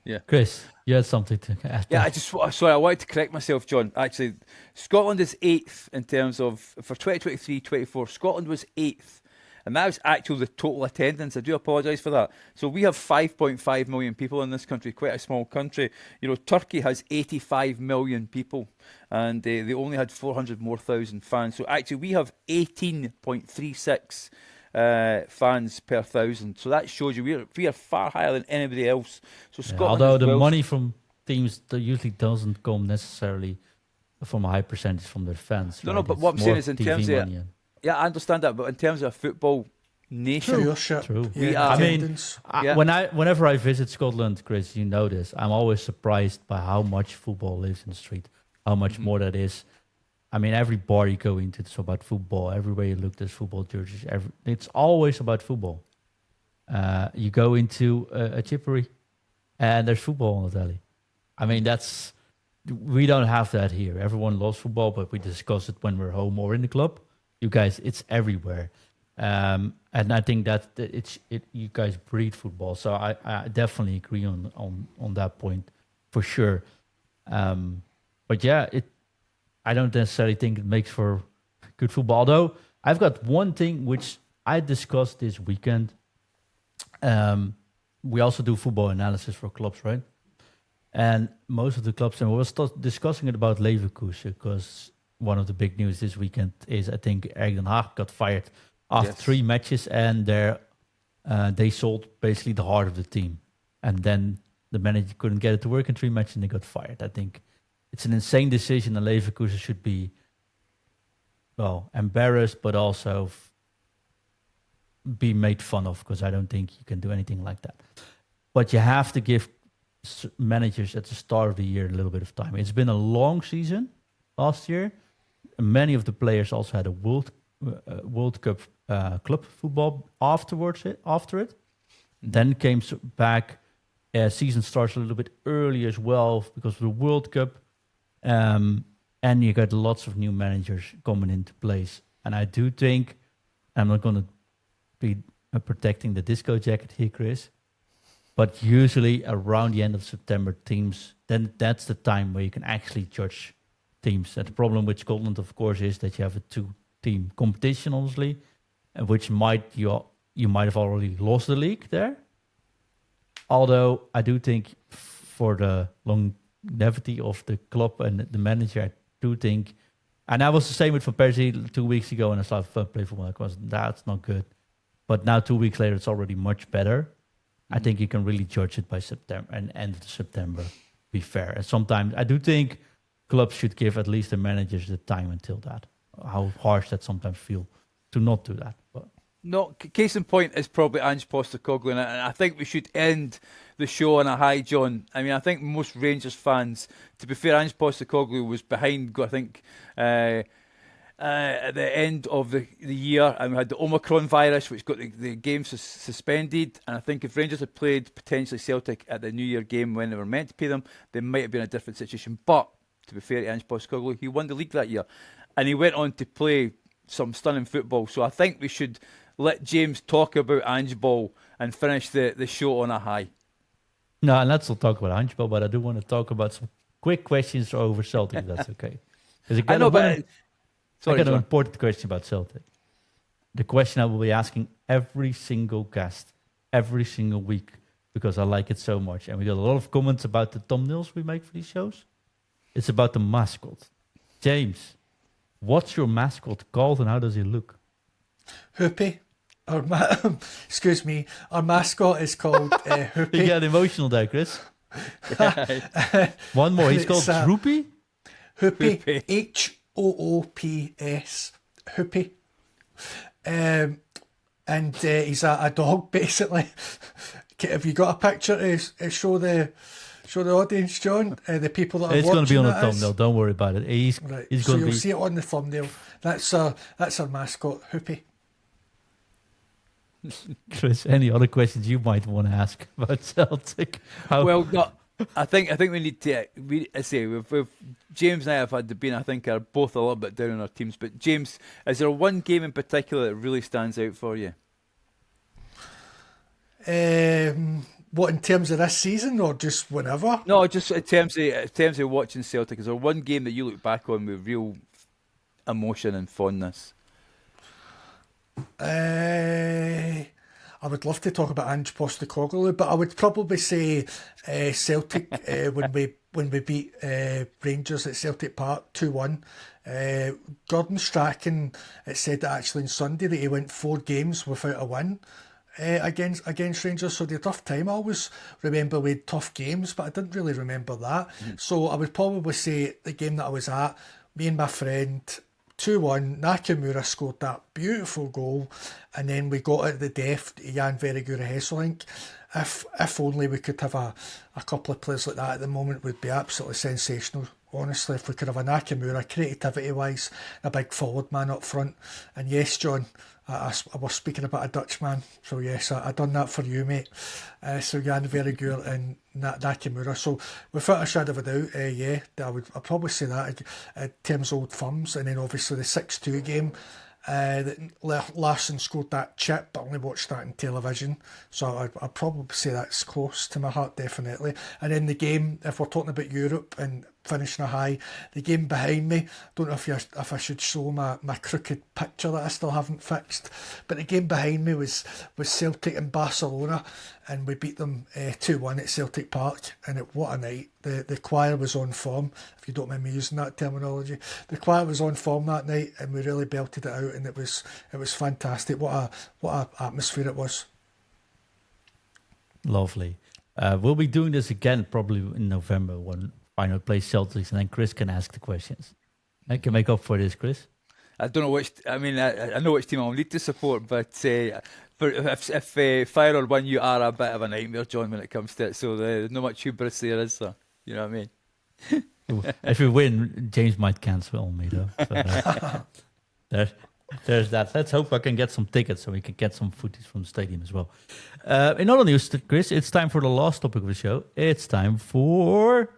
Yeah, Chris, you had something to add. Yeah, I wanted to correct myself, John. Actually, Scotland is 8th in terms of, for 2023-24, Scotland was 8th. And that was actually the total attendance. I do apologise for that. So we have 5.5 million people in this country, quite a small country. Turkey has 85 million people, and they only had 400 more thousand fans. So actually we have 18.36 fans per thousand. So that shows you we are far higher than anybody else. So Scotland, although the money from teams that usually doesn't come necessarily from a high percentage from their fans. No, but what I'm saying is in terms of... Yeah, I understand that, but in terms of a football nation, True. Yeah, whenever I visit Scotland, Chris, you know this, I'm always surprised by how much football lives in the street, how much more that is. I mean, every bar you go into, it's about football. Everywhere you look, there's football jerseys. It's always about football. You go into a chippery, and there's football on the telly. I mean, we don't have that here. Everyone loves football, but we discuss it when we're home or in the club. You guys, it's everywhere, and I think that you guys breed football. So I definitely agree on that point for sure. But yeah, I don't necessarily think it makes for good football. Although I've got one thing which I discussed this weekend. We also do football analysis for clubs, right? And most of the clubs, and we were discussing it about Leverkusen, because one of the big news this weekend is I think Erik ten Hag got fired after 3 matches, and they sold basically the heart of the team. And then the manager couldn't get it to work in 3 matches and they got fired. I think it's an insane decision, and Leverkusen should be, well, embarrassed, but also be made fun of, because I don't think you can do anything like that. But you have to give managers at the start of the year a little bit of time. It's been a long season last year. Many of the players also had a World Cup club football after it. Then came back. Season starts a little bit early as well because of the World Cup. And you got lots of new managers coming into place. And I do think, I'm not going to be protecting the disco jacket here, Chris, but usually around the end of September, teams, then that's the time where you can actually judge teams. And the problem with Scotland, of course, is that you have a 2-team competition, honestly, which you might have already lost the league there. Although I do think for the longevity of the club and the manager, I do think, and I was the same with Van Persie 2 weeks ago, and I started to play football. That's not good. But now 2 weeks later, it's already much better. I think you can really judge it by September and end of September. Be fair. And sometimes I do think clubs should give at least the managers the time until that. How harsh that sometimes feel to not do that. But No, case in point is probably Ange Postecoglou, and I think we should end the show on a high, John. I mean, I think most Rangers fans, to be fair, Ange Postecoglou was behind, I think, at the end of the year, and we had the Omicron virus, which got the games suspended. And I think if Rangers had played potentially Celtic at the New Year game when they were meant to play them, they might have been in a different situation. But to be fair to Ange Postecoglou, he won the league that year, and he went on to play some stunning football. So I think we should let James talk about Ange Ball and finish the show on a high. no, and let's not talk about Ange Ball, but I do want to talk about some quick questions over Celtic, if that's okay. I know, but I got an important question about Celtic. The question I will be asking every single guest, every single week, because I like it so much. And we got a lot of comments about the thumbnails we make for these shows. It's about the mascot. James, what's your mascot called and how does he look? Hoopy. Excuse me. Our mascot is called Hoopy. You get emotional there, Chris. One more. He's called Droopy? Hoopy. Hoops. Hoopy. And he's a dog, basically. Have you got a picture to show the audience, John? The people that are it's watching. It's going to be on the thumbnail. Don't worry about it. He's right. He's So going to you'll be. see it on the thumbnail. That's our mascot, Hoopy. Chris, any other questions you might want to ask about Celtic? Well, no, I think we need to. We've James and I have had the been. I think are both a little bit down on our teams. But James, is there one game in particular that really stands out for you? What, in terms of this season or just whenever? No, just in terms of watching Celtic. Is there one game that you look back on with real emotion and fondness? I would love to talk about Ange Postecoglou, but I would probably say Celtic when we beat Rangers at Celtic Park 2-1. Gordon Strachan said that actually on Sunday that he went 4 games without a win against Rangers, so they had a tough time. I always remember we had tough games, but I didn't really remember that. So I would probably say the game that I was at, me and my friend, 2-1, Nakamura scored that beautiful goal, and then we got it at the death, Jan Verigura Hesselink. If only we could have a couple of players like that at the moment, would be absolutely sensational. Honestly, if we could have a Nakamura, creativity-wise, a big forward man up front. And yes, John, I was speaking about a Dutchman, so yes, I done that for you, mate. So Jan Verigura and Nakamura. So without a shadow of a doubt, I'd probably say that in terms of old firms. And then obviously the 6-2 game, that Larsson scored that chip, but I only watched that on television, so I'd probably say that's close to my heart, definitely. And then the game, if we're talking about Europe and finishing a high. The game behind me, don't know if I should show my crooked picture that I still haven't fixed, but the game behind me was Celtic and Barcelona, and we beat them 2-1 at Celtic Park, and what a night. The choir was on form, if you don't mind me using that terminology. The choir was on form that night, and we really belted it out, and it was fantastic. What a atmosphere it was. Lovely. We'll be doing this again probably in November when Feyenoord plays Celtics, and then Chris can ask the questions. I can make up for this, Chris. I don't know which. I mean, I know which team I'll need to support, but if Feyenoord win, you are a bit of a nightmare, John, when it comes to it. So there's not much hubris there, is there? You know what I mean? If we win, James might cancel me, though. So there's that. Let's hope I can get some tickets so we can get some footage from the stadium as well. In other news, Chris, it's time for the last topic of the show. It's time for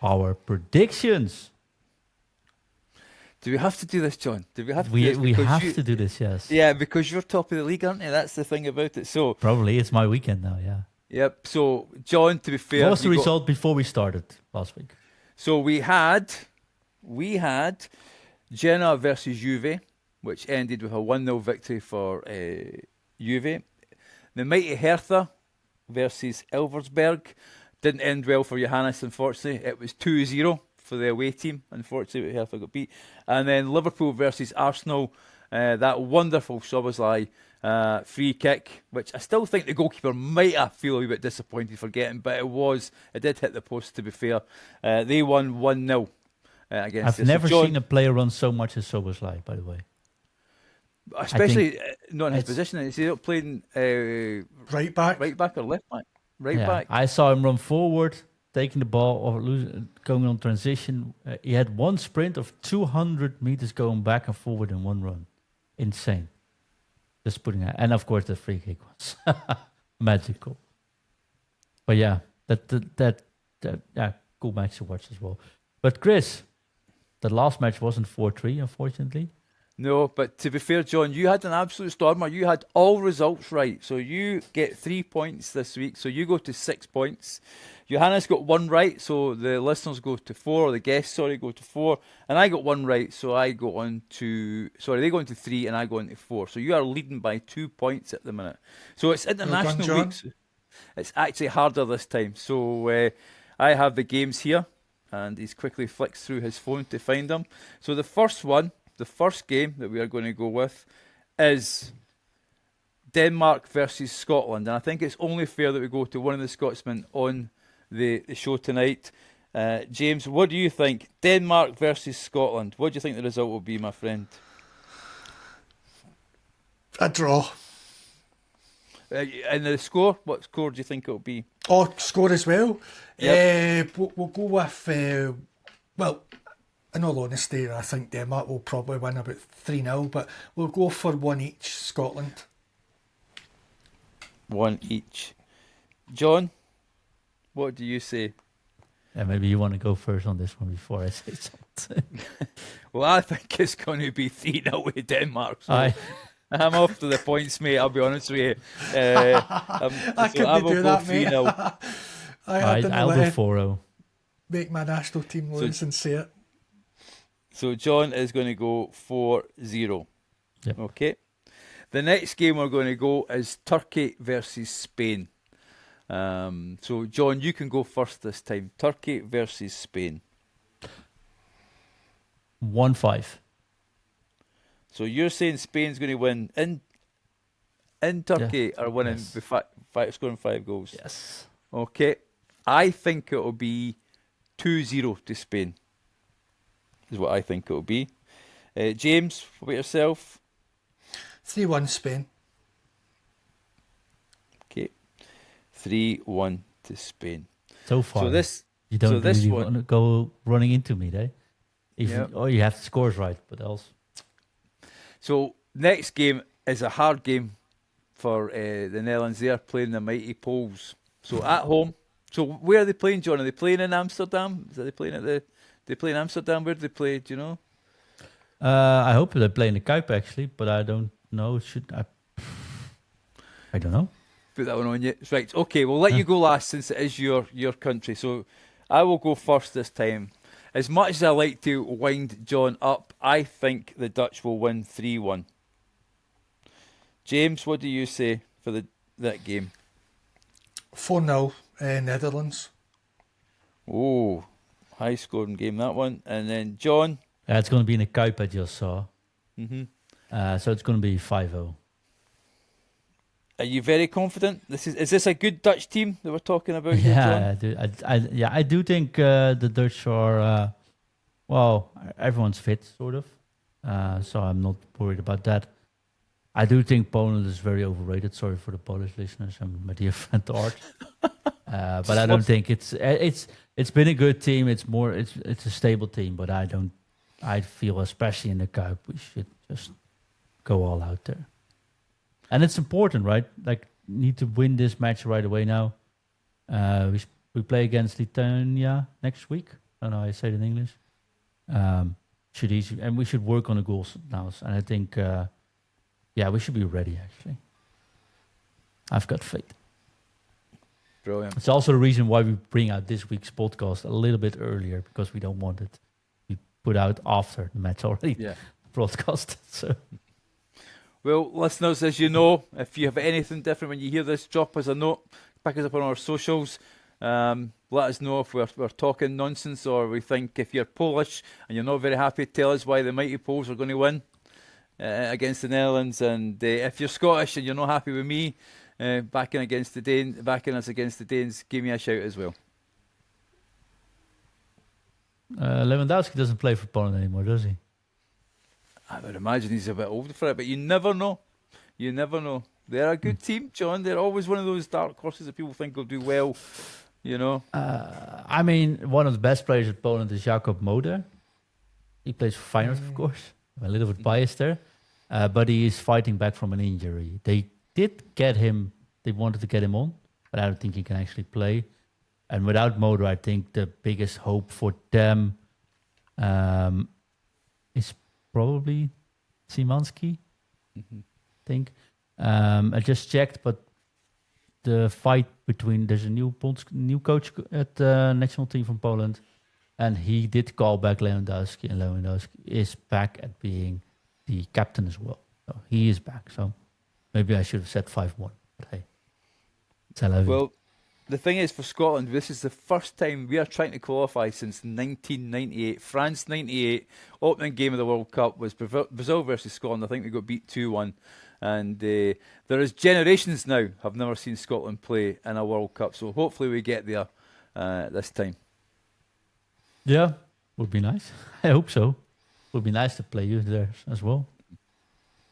our predictions. Do we have to do this, John? Do we have to do this? We have to do this, yes. Yeah, because you're top of the league, aren't you? That's the thing about it. So Probably. It's my weekend now, yeah. Yep. So, John, to be fair, What was the result before we started last week? So we had Genoa versus Juve, which ended with a 1-0 victory for Juve. The mighty Hertha versus Elversberg didn't end well for Yohannes, unfortunately. It was 2-0 for the away team. Unfortunately, Hertha got beat. And then Liverpool versus Arsenal, that wonderful Szoboszlai free kick, which I still think the goalkeeper might have feel a wee bit disappointed for getting, but it did hit the post, to be fair. They won 1-0 against I've this. never So John, seen a player run so much as Szoboszlai, by the way. especially not in his position. Is he not playing Right back. right back or left back? Right Yeah, back. I saw him run forward, taking the ball or going on transition. He had one sprint of 200 meters going back and forward in one run. Insane. Just putting that, and of course the free kick was magical. But yeah, that cool match to watch as well. But Chris, the last match wasn't 4-3, unfortunately. No, but to be fair, John, you had an absolute stormer. You had all results right. So you get 3 points this week. So you go to 6 points. Yohannes got 1 right. So the listeners go to 4, or the guests, go to 4. And I got 1 right. So I go on to, they go on to 3 and I go on to 4. So you are leading by 2 points at the minute. So it's international weeks. It's actually harder this time. So I have the games here. And he's quickly flicks through his phone to find them. So the first game that we are going to go with is Denmark versus Scotland. And I think it's only fair that we go to one of the Scotsmen on the show tonight. James, what do you think? Denmark versus Scotland. What do you think the result will be, my friend? A draw. And the score? What score do you think it will be? Oh, score as well? Yep. We'll go with, in all honesty, I think Denmark will probably win about 3-0, but we'll go for 1 each, Scotland. 1 each. John, what do you say? Yeah, maybe you want to go first on this one before I say something. Well, I think it's going to be 3-0 with Denmark. So Aye. I'm off to the points, mate. I'll be honest with you. I couldn't do that, mate. I'll go 4-0. Make my national team lose and say it. So John is going to go 4-0. Yep. Okay. The next game we're going to go is Turkey versus Spain. So John, you can go first this time. Turkey versus Spain. 1-5. So you're saying Spain's going to win in Turkey, or winning by scoring 5 goals? Yes. Okay. I think it will be 2-0 to Spain. Is what I think it will be. James, what about yourself? 3-1 Spain. Okay. 3-1 to Spain. So far. So this, you don't this really one, want to go running into me, eh? You have the scores right, but else. So next game is a hard game for the Netherlands. They are playing the mighty Poles. So at home. So where are they playing, John? Are they playing in Amsterdam? Are they playing they play in Amsterdam? Where do they play? Do you know? I hope they play in the Kuip actually, but I don't know. I don't know. Put that one on you. Right, okay, we'll let you go last since it is your country. So I will go first this time. As much as I like to wind John up, I think the Dutch will win 3-1. James, what do you say for that game? 4-0 Netherlands. Oh, high scoring game, that one. And then John? It's going to be in the Kuip, I just saw. Mm-hmm. So it's going to be 5-0. Are you very confident? Is this a good Dutch team that we're talking about here, John? I do think the Dutch are, everyone's fit, sort of. So I'm not worried about that. I do think Poland is very overrated. Sorry for the Polish listeners and my dear friend Art. But I don't think it's been a good team. It's a stable team, but I feel especially in the Cup we should just go all out there. And it's important, right? Like, need to win this match right away now. We play against Lithuania next week. I don't know how I say it in English. And we should work on the goals now. And I think, we should be ready, actually. I've got faith. Brilliant. It's also the reason why we bring out this week's podcast a little bit earlier, because we don't want it to be put out after the match already broadcast. So. Well, listeners, as you know, if you have anything different when you hear this, drop us a note, pick us up on our socials. Let us know if we're talking nonsense, or we think if you're Polish and you're not very happy, tell us why the mighty Poles are going to win against the Netherlands. And if you're Scottish and you're not happy with me backing us against the Danes, give me a shout as well. Lewandowski doesn't play for Poland anymore, does he? I would imagine he's a bit older for it, but you never know. You never know. They're a good team, John. They're always one of those dark horses that people think will do well, you know. I mean, one of the best players at Poland is Jakob Moder. He plays for Feyenoord, of course. I'm a little bit biased there. But he is fighting back from an injury. They wanted to get him on, but I don't think he can actually play. And without Moder, I think the biggest hope for them is probably Szymanski, I think. I just checked, but the fight there's a new coach at the national team from Poland, and he did call back Lewandowski, and Lewandowski is back at being the captain as well. So he is back. So maybe I should have said 5-1, but hey, c'est la vie. Well, the thing is, for Scotland, this is the first time we are trying to qualify since 1998. France 98, opening game of the World Cup was Brazil versus Scotland. I think we got beat 2-1. And there is generations now have never seen Scotland play in a World Cup. So hopefully we get there this time. Yeah, would be nice. I hope so. Would be nice to play you there as well.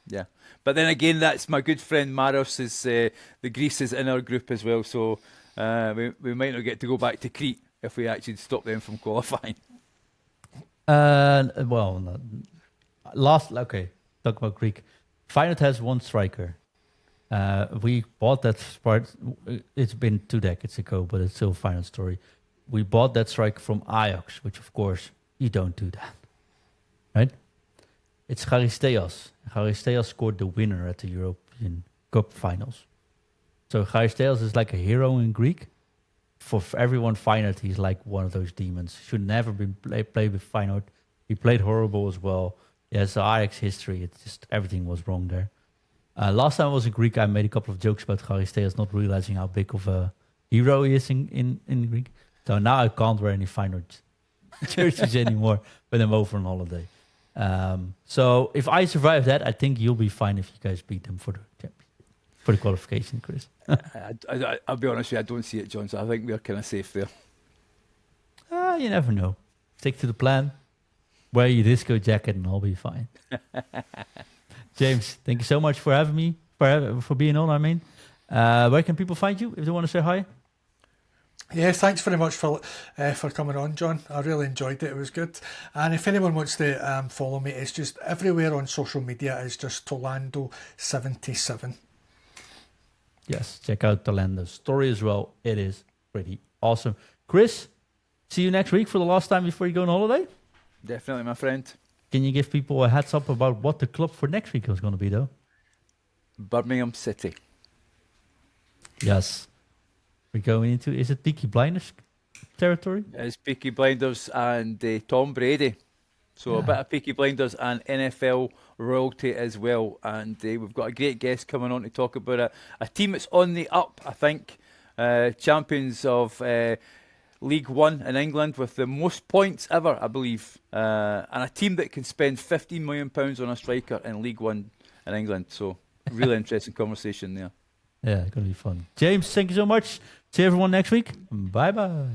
Yeah. But then again, that's my good friend Maros. The Greece is in our group as well. So we might not get to go back to Crete if we actually stop them from qualifying. Talk about Greek. Feyenoord has one striker. We bought that part. It's been 2 decades ago, but it's still a Feyenoord story. We bought that striker from Ajax, which of course you don't do that, right? It's Charisteas. Charisteas scored the winner at the European Cup finals. So Charisteas is like a hero in Greek. For everyone Feyenoord, he's like one of those demons. Should never been played with Feyenoord. He played horrible as well. He has Ajax history. It's just everything was wrong there. Last time I was in Greek, I made a couple of jokes about Charisteas not realizing how big of a hero he is in Greek. So now I can't wear any Feyenoord jerseys anymore when I'm over on holiday. So if I survive that, I think you'll be fine if you guys beat them for the qualification, Chris. I'll be honest with you, I don't see it, John, so I think we're kind of safe there. You never know. Stick to the plan. Wear your disco jacket and I'll be fine. James, thank you so much for having me, for being on, I mean. Where can people find you if they want to say hi? Yeah, thanks very much for coming on, John. I really enjoyed it. It was good. And if anyone wants to follow me, it's just everywhere on social media is just Tolando77. Yes, check out Tolando's story as well. It is pretty awesome. Chris, see you next week for the last time before you go on holiday. Definitely, my friend. Can you give people a heads up about what the club for next week is going to be, though? Birmingham City. Yes. We're going into, is it Peaky Blinders territory? It's Peaky Blinders and Tom Brady. So a bit of Peaky Blinders and NFL royalty as well. And we've got a great guest coming on to talk about a team that's on the up, I think. Champions of League One in England with the most points ever, I believe. And a team that can spend £15 million on a striker in League One in England. So really interesting conversation there. Yeah, it's going to be fun. James, thank you so much. See everyone next week. Bye-bye.